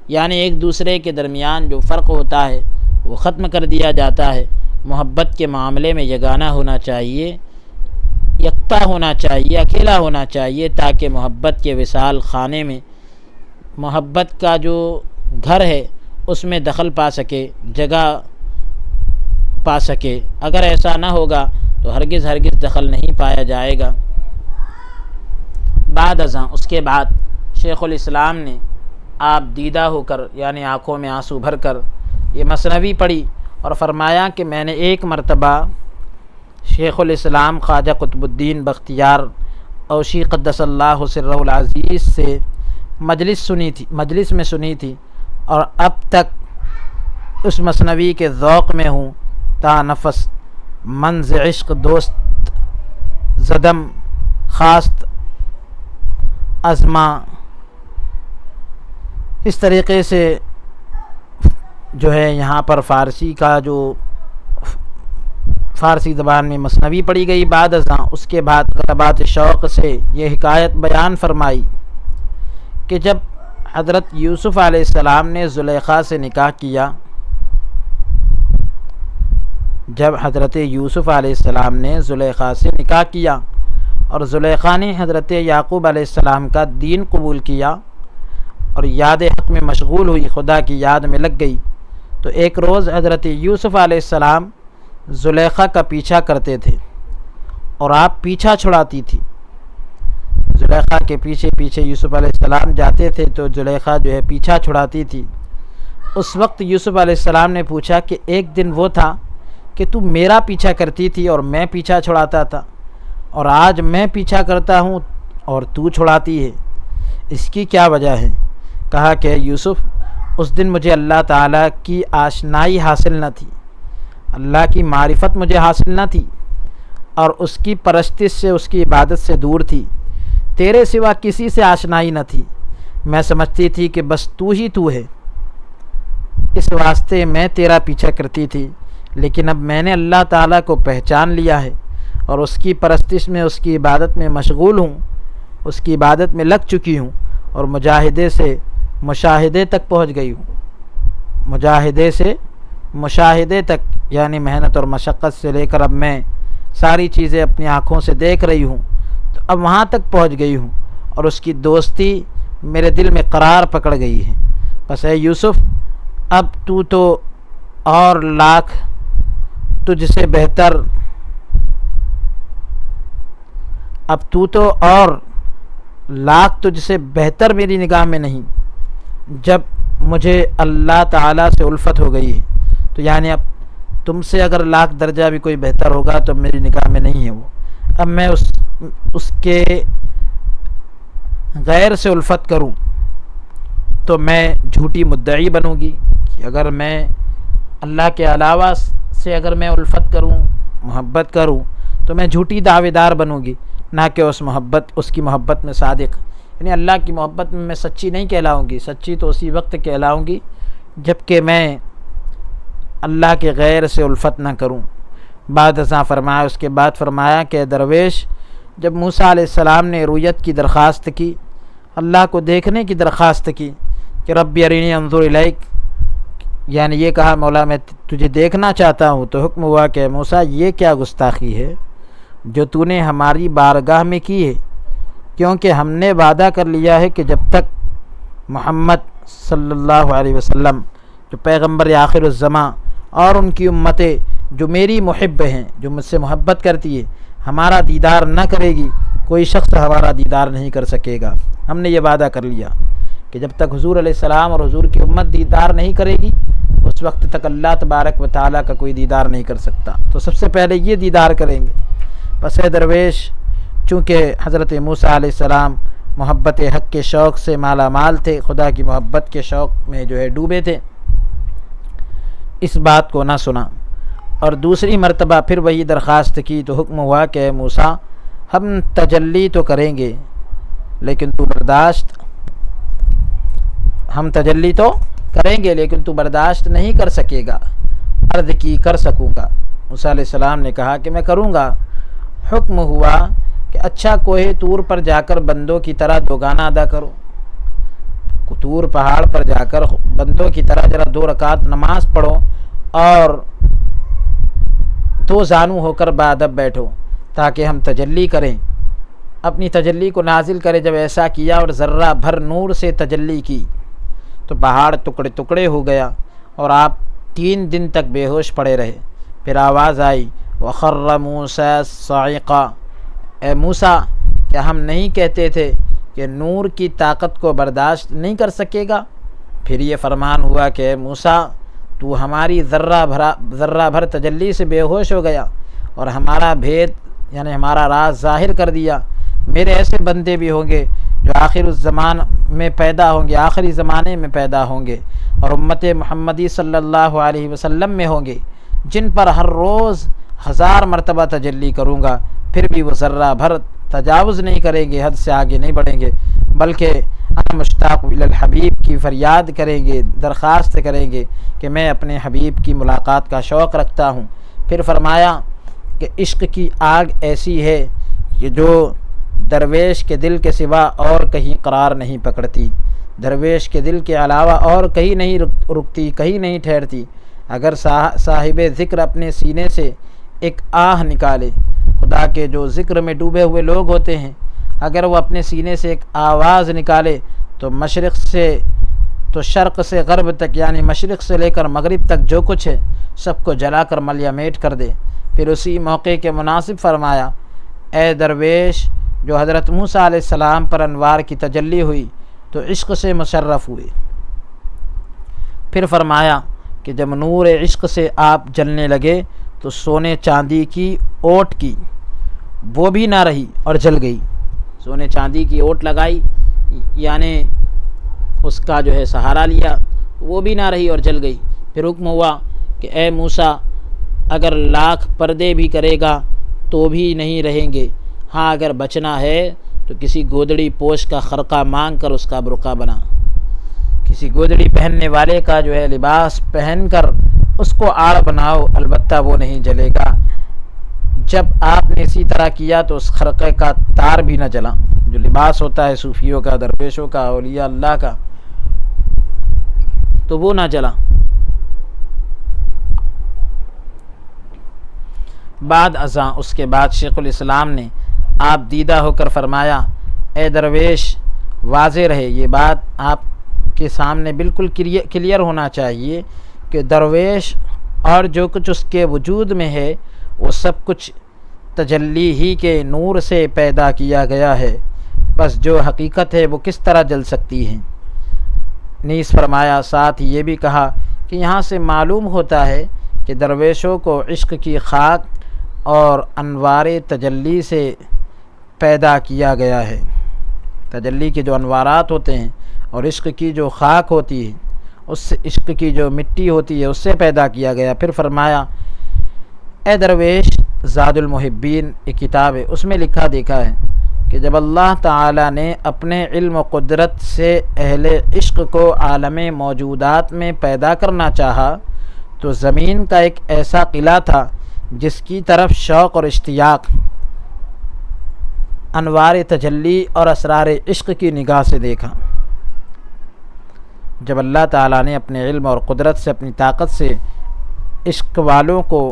یعنی ایک دوسرے کے درمیان جو فرق ہوتا ہے وہ ختم کر دیا جاتا ہے۔ محبت کے معاملے میں یگانہ ہونا چاہیے، یکتا ہونا چاہیے، اکیلا ہونا چاہیے، تاکہ محبت کے وصال خانے میں، محبت کا جو گھر ہے اس میں دخل پا سکے، جگہ پا سکے۔ اگر ایسا نہ ہوگا تو ہرگز دخل نہیں پایا جائے گا۔ بعد ازاں اس کے بعد شیخ الاسلام نے آپ دیدہ ہو کر، یعنی آنکھوں میں آنسو بھر کر یہ مثنوی پڑھی اور فرمایا کہ میں نے ایک مرتبہ شیخ الاسلام خواجہ قطب الدین بختیار اوشی قدس اللہ سرہ العزیز سے مجلس میں سنی تھی، اور اب تک اس مثنوی کے ذوق میں ہوں تا نفس منز عشق دوست زدم خواست ازما۔ اس طریقے سے جو ہے یہاں پر فارسی کا جو فارسی زبان میں مثنوی پڑھی گئی۔ بعد ازاں اس کے بعد غربات شوق سے یہ حکایت بیان فرمائی کہ جب حضرت یوسف علیہ السلام نے زلیخا سے نکاح کیا، جب حضرت یوسف علیہ السلام نے زلیخا سے نکاح کیا اور زلیخا نے حضرت یعقوب علیہ السلام کا دین قبول کیا اور یاد حق میں مشغول ہوئی، خدا کی یاد میں لگ گئی، تو ایک روز حضرت یوسف علیہ السلام زلیخا کا پیچھا کرتے تھے اور آپ پیچھا چھڑاتی تھی۔ زلیخا کے پیچھے پیچھے یوسف علیہ السلام جاتے تھے تو زلیخا جو ہے پیچھا چھڑاتی تھی۔ اس وقت یوسف علیہ السلام نے پوچھا کہ ایک دن وہ تھا کہ تو میرا پیچھا کرتی تھی اور میں پیچھا چھڑاتا تھا، اور آج میں پیچھا کرتا ہوں اور تو چھڑاتی ہے، اس کی کیا وجہ ہے؟ کہا کہ یوسف، اس دن مجھے اللہ تعالیٰ کی آشنائی حاصل نہ تھی، اللہ کی معرفت مجھے حاصل نہ تھی، اور اس کی پرستش سے، اس کی عبادت سے دور تھی، تیرے سوا کسی سے آشنائی نہ تھی، میں سمجھتی تھی کہ بس تو ہی تو ہے، اس واسطے میں تیرا پیچھا کرتی تھی، لیکن اب میں نے اللہ تعالیٰ کو پہچان لیا ہے اور اس کی پرستش میں، اس کی عبادت میں مشغول ہوں، اس کی عبادت میں لگ چکی ہوں، اور مجاہدے سے مشاہدے تک پہنچ گئی ہوں، مجاہدے سے مشاہدے تک یعنی محنت اور مشقت سے لے کر اب میں ساری چیزیں اپنی آنکھوں سے دیکھ رہی ہوں، تو اب وہاں تک پہنچ گئی ہوں، اور اس کی دوستی میرے دل میں قرار پکڑ گئی ہے۔ بس اے یوسف، اب تو اور لاکھ تجھ سے بہتر، اب تو اور لاکھ تجھ سے بہتر میری نگاہ میں نہیں، جب مجھے اللہ تعالیٰ سے الفت ہو گئی ہے، تو یعنی اب تم سے اگر لاکھ درجہ بھی کوئی بہتر ہوگا تو میری نگاہ میں نہیں ہے وہ، اب میں اس کے غیر سے الفت کروں تو میں جھوٹی مدعی بنوں گی، کہ اگر میں اللہ کے علاوہ سے اگر میں الفت کروں، محبت کروں، تو میں جھوٹی دعوے دار بنوں گی، نہ کہ اس کی محبت میں صادق، یعنی اللہ کی محبت میں سچی نہیں کہلاؤں گی، سچی تو اسی وقت کہلاؤں گی جب کہ میں اللہ کے غیر سے الفت نہ کروں۔ بعد ازاں فرمایا، اس کے بعد فرمایا کہ درویش، جب موسیٰ علیہ السلام نے رؤیت کی درخواست کی، اللہ کو دیکھنے کی درخواست کی کہ رب ارنی انظر الیک، یعنی یہ کہا مولا میں تجھے دیکھنا چاہتا ہوں، تو حکم ہوا کہ موسیٰ یہ کیا گستاخی ہے جو تو نے ہماری بارگاہ میں کی ہے، کیونکہ ہم نے وعدہ کر لیا ہے کہ جب تک محمد صلی اللہ علیہ وسلم جو پیغمبر آخر الزماں اور ان کی امتیں جو میری محب ہیں، جو مجھ سے محبت کرتی ہے، ہمارا دیدار نہ کرے گی، کوئی شخص ہمارا دیدار نہیں کر سکے گا۔ ہم نے یہ وعدہ کر لیا کہ جب تک حضور علیہ السلام اور حضور کی امت دیدار نہیں کرے گی، اس وقت تک اللہ تبارک و تعالیٰ کا کوئی دیدار نہیں کر سکتا، تو سب سے پہلے یہ دیدار کریں گے۔ پس اے درویش، چونکہ حضرت موسیٰ علیہ السلام محبت حق کے شوق سے مالا مال تھے، خدا کی محبت کے شوق میں جو ہے ڈوبے تھے، اس بات کو نہ سنا، اور دوسری مرتبہ پھر وہی درخواست کی، تو حکم ہوا کہ موسیٰ، ہم تجلی تو کریں گے لیکن تو برداشت نہیں کر سکے گا۔ عرض کی کر سکوں گا۔ موسیٰ علیہ السلام نے کہا کہ میں کروں گا۔ حکم ہوا کہ اچھا، کوہ طور پر جا کر بندوں کی طرح دو گانا ادا کرو، طور پہاڑ پر جا کر بندوں کی طرح ذرا 2 رکعت نماز پڑھو اور 2 زانو ہو کر بادب بیٹھو، تاکہ ہم تجلی کریں، اپنی تجلی کو نازل کرے۔ جب ایسا کیا اور ذرہ بھر نور سے تجلی کی تو پہاڑ ٹکڑے ٹکڑے ہو گیا اور آپ 3 دن تک بے ہوش پڑے رہے۔ پھر آواز آئی، وَخَرَّ مُوسَىٰ صَعِقًا، اے موسیٰ، کیا ہم نہیں کہتے تھے کہ نور کی طاقت کو برداشت نہیں کر سکے گا؟ پھر یہ فرمان ہوا کہ اے موسیٰ، تو ہماری ذرہ بھر تجلی سے بے ہوش ہو گیا اور ہمارا بھید یعنی ہمارا راز ظاہر کر دیا۔ میرے ایسے بندے بھی ہوں گے جو آخر الزمان میں پیدا ہوں گے، آخری زمانے میں پیدا ہوں گے، اور امت محمدی صلی اللہ علیہ وسلم میں ہوں گے، جن پر ہر روز 1000 مرتبہ تجلی کروں گا، پھر بھی وہ ذرہ بھر تجاوز نہیں کریں گے، حد سے آگے نہیں بڑھیں گے، بلکہ انا مشتاق الی الحبیب کی فریاد کریں گے، درخواست کریں گے کہ میں اپنے حبیب کی ملاقات کا شوق رکھتا ہوں۔ پھر فرمایا کہ عشق کی آگ ایسی ہے کہ جو درویش کے دل کے سوا اور کہیں قرار نہیں پکڑتی، درویش کے دل کے علاوہ اور کہیں نہیں رکتی، کہیں نہیں ٹھہرتی۔ اگر صاحب ذکر اپنے سینے سے ایک آہ نکالے، خدا کے جو ذکر میں ڈوبے ہوئے لوگ ہوتے ہیں، اگر وہ اپنے سینے سے ایک آواز نکالے تو مشرق سے تو شرق سے غرب تک، یعنی مشرق سے لے کر مغرب تک جو کچھ ہے سب کو جلا کر ملیا میٹ کر دے۔ پھر اسی موقع کے مناسب فرمایا، اے درویش، جو حضرت موسیٰ علیہ السلام پر انوار کی تجلی ہوئی تو عشق سے مشرف ہوئے۔ پھر فرمایا کہ جب نور عشق سے آپ جلنے لگے تو سونے چاندی کی اوٹ کی وہ بھی نہ رہی اور جل گئی۔ سونے چاندی کی اوٹ لگائی، یعنی اس کا جو ہے سہارا لیا، وہ بھی نہ رہی اور جل گئی۔ پھر حکم ہوا کہ اے موسیٰ، اگر لاکھ پردے بھی کرے گا تو بھی نہیں رہیں گے، ہاں اگر بچنا ہے تو کسی گودڑی پوش کا خرقہ مانگ کر اس کا برقع بنا، کسی گودڑی پہننے والے کا جو ہے لباس پہن کر اس کو آڑ بناؤ، البتہ وہ نہیں جلے گا۔ جب آپ نے اسی طرح کیا تو اس خرقے کا تار بھی نہ جلا، جو لباس ہوتا ہے صوفیوں کا، درویشوں کا، اولیاء اللہ کا، تو وہ نہ جلا۔ بعد ازاں اس کے بعد شیخ الاسلام نے آپ دیدہ ہو کر فرمایا، اے درویش واضح رہے، یہ بات آپ کے سامنے بالکل کلیئر ہونا چاہیے کہ درویش اور جو کچھ اس کے وجود میں ہے وہ سب کچھ تجلی ہی کے نور سے پیدا کیا گیا ہے، بس جو حقیقت ہے وہ کس طرح جل سکتی ہے۔ نیز فرمایا، ساتھ یہ بھی کہا کہ یہاں سے معلوم ہوتا ہے کہ درویشوں کو عشق کی خاک اور انوار تجلی سے پیدا کیا گیا ہے۔ تجلی کے جو انوارات ہوتے ہیں اور عشق کی جو خاک ہوتی ہے، اس سے عشق کی جو مٹی ہوتی ہے اس سے پیدا کیا گیا۔ پھر فرمایا، اے درویش، زاد المحبین ایک کتاب ہے، اس میں لکھا دیکھا ہے کہ جب اللہ تعالیٰ نے اپنے علم و قدرت سے اہل عشق کو عالم موجودات میں پیدا کرنا چاہا تو زمین کا ایک ایسا قلعہ تھا جس کی طرف شوق اور اشتیاق انوار تجلی اور اسرار عشق کی نگاہ سے دیکھا۔ جب اللہ تعالیٰ نے اپنے علم اور قدرت سے، اپنی طاقت سے عشق والوں کو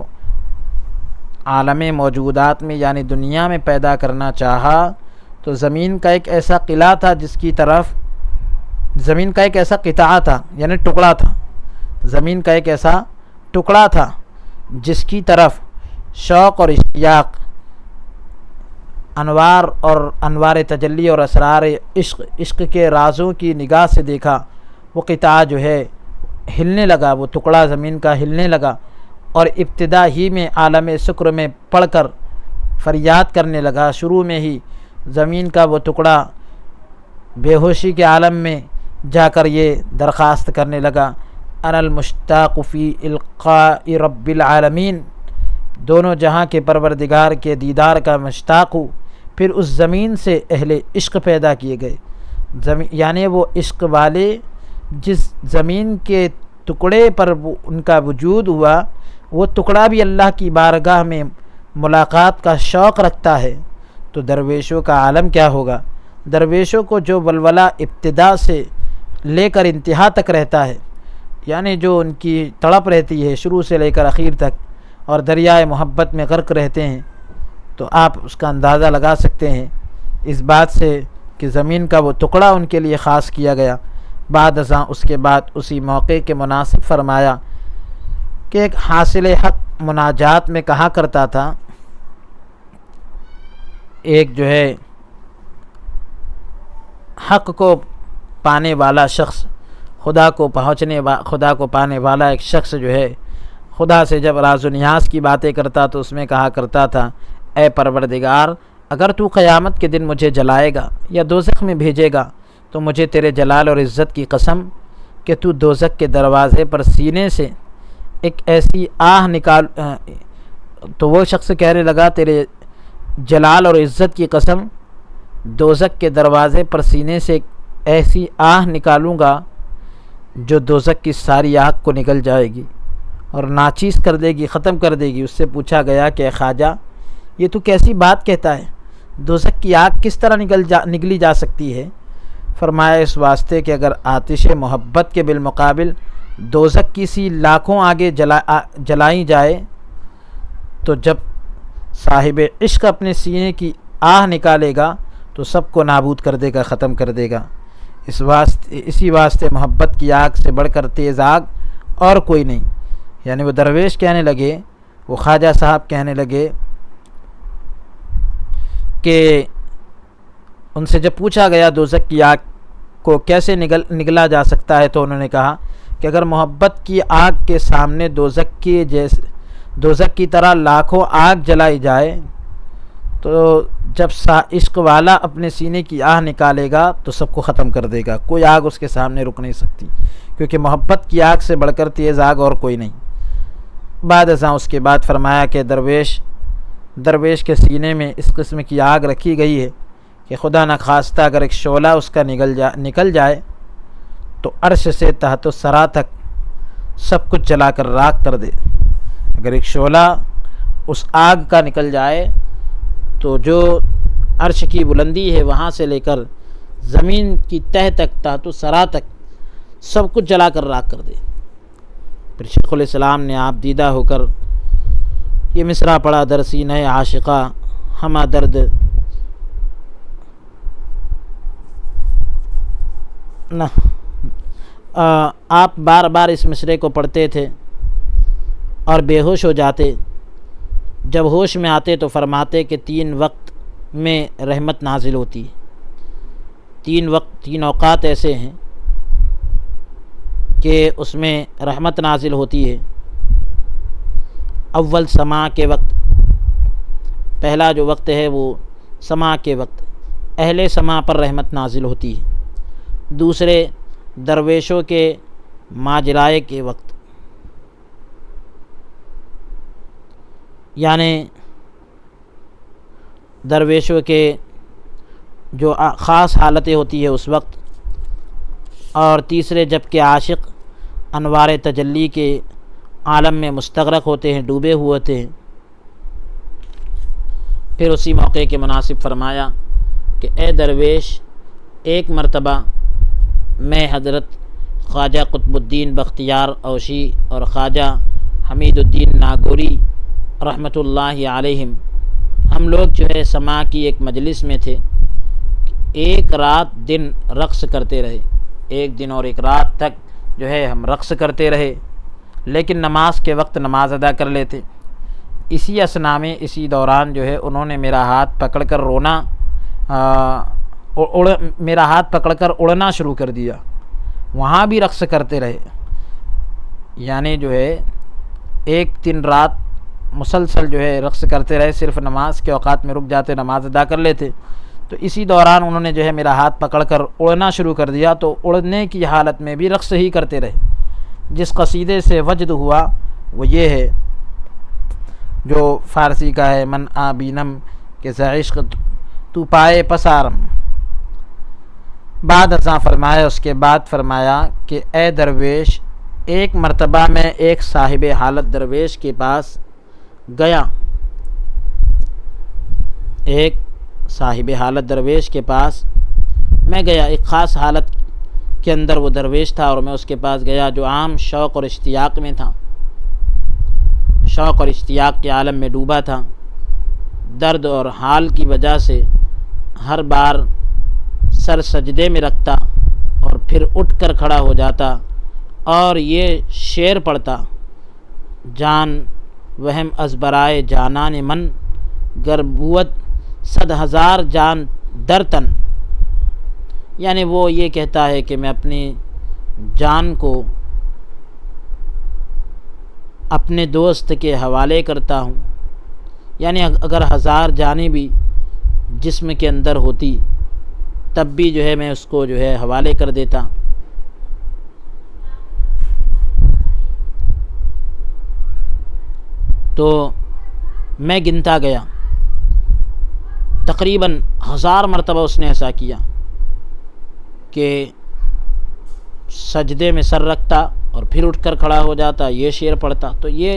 عالم موجودات میں یعنی دنیا میں پیدا کرنا چاہا تو زمین کا ایک ایسا قلعہ تھا جس کی طرف، زمین کا ایک ایسا قطعہ تھا یعنی ٹکڑا تھا، زمین کا ایک ایسا ٹکڑا تھا جس کی طرف شوق اور اشتیاق انوار اور انوار تجلی اور اسرار عشق کے رازوں کی نگاہ سے دیکھا۔ وہ قطعہ جو ہے ہلنے لگا، وہ ٹکڑا زمین کا ہلنے لگا اور ابتدا ہی میں عالم سکر میں پڑھ کر فریاد کرنے لگا۔ شروع میں ہی زمین کا وہ ٹکڑا بے ہوشی کے عالم میں جا کر یہ درخواست کرنے لگا، انا المشتاق فی القاء رب العالمین، دونوں جہاں کے پروردگار کے دیدار کا مشتاق ہوں۔ پھر اس زمین سے اہل عشق پیدا کیے گئے، یعنی وہ عشق والے جس زمین کے ٹکڑے پر ان کا وجود ہوا، وہ ٹکڑا بھی اللہ کی بارگاہ میں ملاقات کا شوق رکھتا ہے، تو درویشوں کا عالم کیا ہوگا؟ درویشوں کو جو ولولہ ابتدا سے لے کر انتہا تک رہتا ہے، یعنی جو ان کی تڑپ رہتی ہے شروع سے لے کر اخیر تک، اور دریائے محبت میں غرق رہتے ہیں، تو آپ اس کا اندازہ لگا سکتے ہیں اس بات سے کہ زمین کا وہ ٹکڑا ان کے لیے خاص کیا گیا۔ بعد ازاں اس کے بعد اسی موقع کے مناسب فرمایا کہ ایک حاصل حق مناجات میں کہا کرتا تھا، ایک جو ہے حق کو پانے والا شخص، خدا کو پانے والا ایک شخص جو ہے خدا سے جب راز و نیاز کی باتیں کرتا تو اس میں کہا کرتا تھا، اے پروردگار، اگر تو قیامت کے دن مجھے جلائے گا یا دوزخ میں بھیجے گا تو مجھے تیرے جلال اور عزت کی قسم کہ تو دوزخ کے دروازے پر سینے سے ایک ایسی آہ نکال، تو وہ شخص کہنے لگا، تیرے جلال اور عزت کی قسم، دوزخ کے دروازے پر سینے سے ایک ایسی آہ نکالوں گا جو دوزخ کی ساری آگ کو نگل جائے گی اور ناچیز کر دے گی، ختم کر دے گی۔ اس سے پوچھا گیا کہ اے خواجہ، یہ تو کیسی بات کہتا ہے، دوزخ کی آگ کس طرح نگلی جا سکتی ہے؟ فرمایا، اس واسطے کہ اگر آتش محبت کے بالمقابل دوزخ کی سی لاکھوں آگے جلائی جائے تو جب صاحب عشق اپنے سینے کی آہ نکالے گا تو سب کو نابود کر دے گا، ختم کر دے گا۔ اسی واسطے محبت کی آگ سے بڑھ کر تیز آگ اور کوئی نہیں۔ یعنی وہ درویش کہنے لگے، وہ خواجہ صاحب کہنے لگے کہ ان سے جب پوچھا گیا دوزخ کی آگ کو کیسے نگلا جا سکتا ہے تو انہوں نے کہا کہ اگر محبت کی آگ کے سامنے دوزخ کی طرح لاکھوں آگ جلائی جائے تو جب عشق والا اپنے سینے کی آہ نکالے گا تو سب کو ختم کر دے گا، کوئی آگ اس کے سامنے رک نہیں سکتی، کیونکہ محبت کی آگ سے بڑھ کر تیز آگ اور کوئی نہیں۔ بعد ازاں اس کے بعد فرمایا کہ درویش کے سینے میں اس قسم کی آگ رکھی گئی ہے کہ خدا نخواستہ اگر ایک شعلہ اس کا نکل جائے تو عرش سے تحت الثری تک سب کچھ جلا کر راکھ کر دے۔ اگر ایک شعلہ اس آگ کا نکل جائے تو جو عرش کی بلندی ہے وہاں سے لے کر زمین کی تہ تک، تحت الثری تک سب کچھ جلا کر راکھ کر دے۔ پھر شیخ الاسلام نے آپ دیدہ ہو کر یہ مصرع پڑھا: در سینہ عاشقہ ہمہ درد نہ۔ آپ بار بار اس مصرعے کو پڑھتے تھے اور بے ہوش ہو جاتے، جب ہوش میں آتے تو فرماتے کہ 3 وقت میں رحمت نازل ہوتی ہے، 3 اوقات ایسے ہیں کہ اس میں رحمت نازل ہوتی ہے۔ اول سماع کے وقت، پہلا جو وقت ہے وہ سماع کے وقت، اہل سماع پر رحمت نازل ہوتی ہے۔ دوسرے درویشوں کے ماجرائے کے وقت، یعنی درویشوں کے جو خاص حالتیں ہوتی ہے اس وقت۔ اور تیسرے جب کہ عاشق انوار تجلی کے عالم میں مستغرق ہوتے ہیں، ڈوبے ہوئے ہوتے ہیں، پھر اسی موقع کے مناسب فرمایا کہ اے درویش، ایک مرتبہ میں حضرت خواجہ قطب الدین بختیار اوشی اور خواجہ حمید الدین ناگوری رحمۃ اللہ علیہم، ہم لوگ جو ہے سماع کی ایک مجلس میں تھے، ایک رات دن رقص کرتے رہے، ایک دن اور ایک رات تک جو ہے ہم رقص کرتے رہے، لیکن نماز کے وقت نماز ادا کر لیتے۔ اسی اثنا میں، اسی دوران جو ہے انہوں نے میرا ہاتھ پکڑ کر میرا ہاتھ پکڑ کر اڑنا شروع کر دیا، وہاں بھی رقص کرتے رہے، یعنی جو ہے ایک دن رات مسلسل جو ہے رقص کرتے رہے، صرف نماز کے اوقات میں رک جاتے، نماز ادا کر لیتے۔ تو اسی دوران انہوں نے جو ہے میرا ہاتھ پکڑ کر اڑنا شروع کر دیا، تو اڑنے کی حالت میں بھی رقص ہی کرتے رہے۔ جس قصیدے سے وجد ہوا وہ یہ ہے جو فارسی کا ہے: من آبینم کہ ز عشق تو پائے پسارم۔ بعد ازاں فرمایا، اس کے بعد فرمایا کہ اے درویش، ایک مرتبہ میں ایک صاحب حالت درویش کے پاس گیا، ایک صاحب حالت درویش کے پاس میں گیا، ایک خاص حالت کے اندر وہ درویش تھا اور میں اس کے پاس گیا، جو عام شوق اور اشتیاق میں تھا، شوق اور اشتیاق کے عالم میں ڈوبا تھا۔ درد اور حال کی وجہ سے ہر بار سر سجدے میں رکھتا اور پھر اٹھ کر کھڑا ہو جاتا اور یہ شعر پڑھتا: جان وہم از برائے جانان من، گر بود 100,000 جان در تن۔ یعنی وہ یہ کہتا ہے کہ میں اپنی جان کو اپنے دوست کے حوالے کرتا ہوں، یعنی اگر 1000 جانیں بھی جسم کے اندر ہوتی تب بھی جو ہے میں اس کو جو ہے حوالے کر دیتا۔ تو میں گنتا گیا، تقریباً 1000 مرتبہ اس نے ایسا کیا کہ سجدے میں سر رکھتا اور پھر اٹھ کر کھڑا ہو جاتا، یہ شعر پڑھتا۔ تو یہ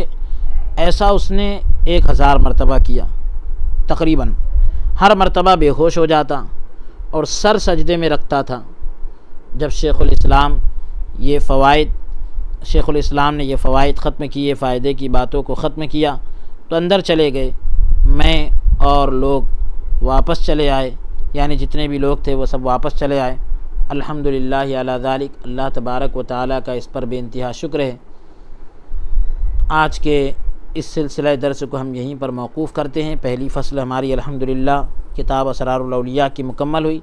ایسا اس نے 1000 مرتبہ کیا تقریباً، ہر مرتبہ بے ہوش ہو جاتا اور سر سجدے میں رکھتا تھا۔ جب شیخ الاسلام نے یہ فوائد ختم کیے، فائدے کی باتوں کو ختم کیا تو اندر چلے گئے، میں اور لوگ واپس چلے آئے، یعنی جتنے بھی لوگ تھے وہ سب واپس چلے آئے۔ الحمدللہ علی ذالک، اللہ تبارک و تعالیٰ کا اس پر بے انتہا شکر ہے۔ آج کے اس سلسلہ درس کو ہم یہیں پر موقوف کرتے ہیں۔ پہلی فصل ہماری الحمدللہ کتاب اسرار الاولیاء کی مکمل ہوئی۔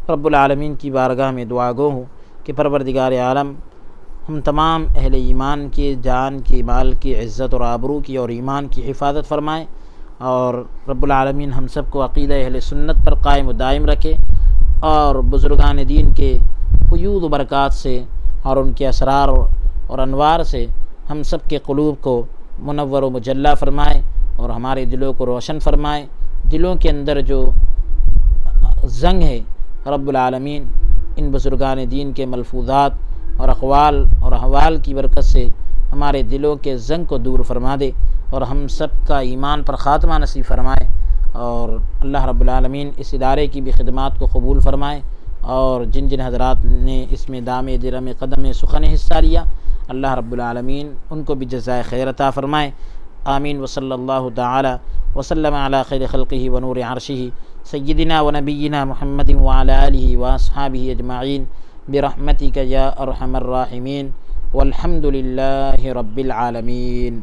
رب العالمین کی بارگاہ میں دعا گو ہوں کہ پروردگار عالم ہم تمام اہل ایمان کی جان کی، مال کی، عزت اور آبرو کی اور ایمان کی حفاظت فرمائیں، اور رب العالمین ہم سب کو عقیدہ اہل سنت پر قائم و دائم رکھے، اور بزرگان دین کے فیوض و برکات سے اور ان کے اسرار اور انوار سے ہم سب کے قلوب کو منور و مجلہ فرمائے اور ہمارے دلوں کو روشن فرمائے۔ دلوں کے اندر جو زنگ ہے رب العالمین ان بزرگان دین کے ملفوظات اور اقوال اور احوال کی برکت سے ہمارے دلوں کے زنگ کو دور فرما دے اور ہم سب کا ایمان پر خاتمہ نصیب فرمائے، اور اللہ رب العالمین اس ادارے کی بھی خدمات کو قبول فرمائے، اور جن جن حضرات نے اس میں دام درم قدم سخن حصہ لیا اللہ رب العالمین ان کو بھی جزائے خیر عطا فرمائے۔ آمین۔ وصلی اللہ تعالی وسلم علی خیر خلقہ ونور عرشہ سیدنا و نبینا محمد وعلی آلہ واصحابہ اجمعین برحمتک یا ارحم الراحمین والحمد للہ رب العالمین۔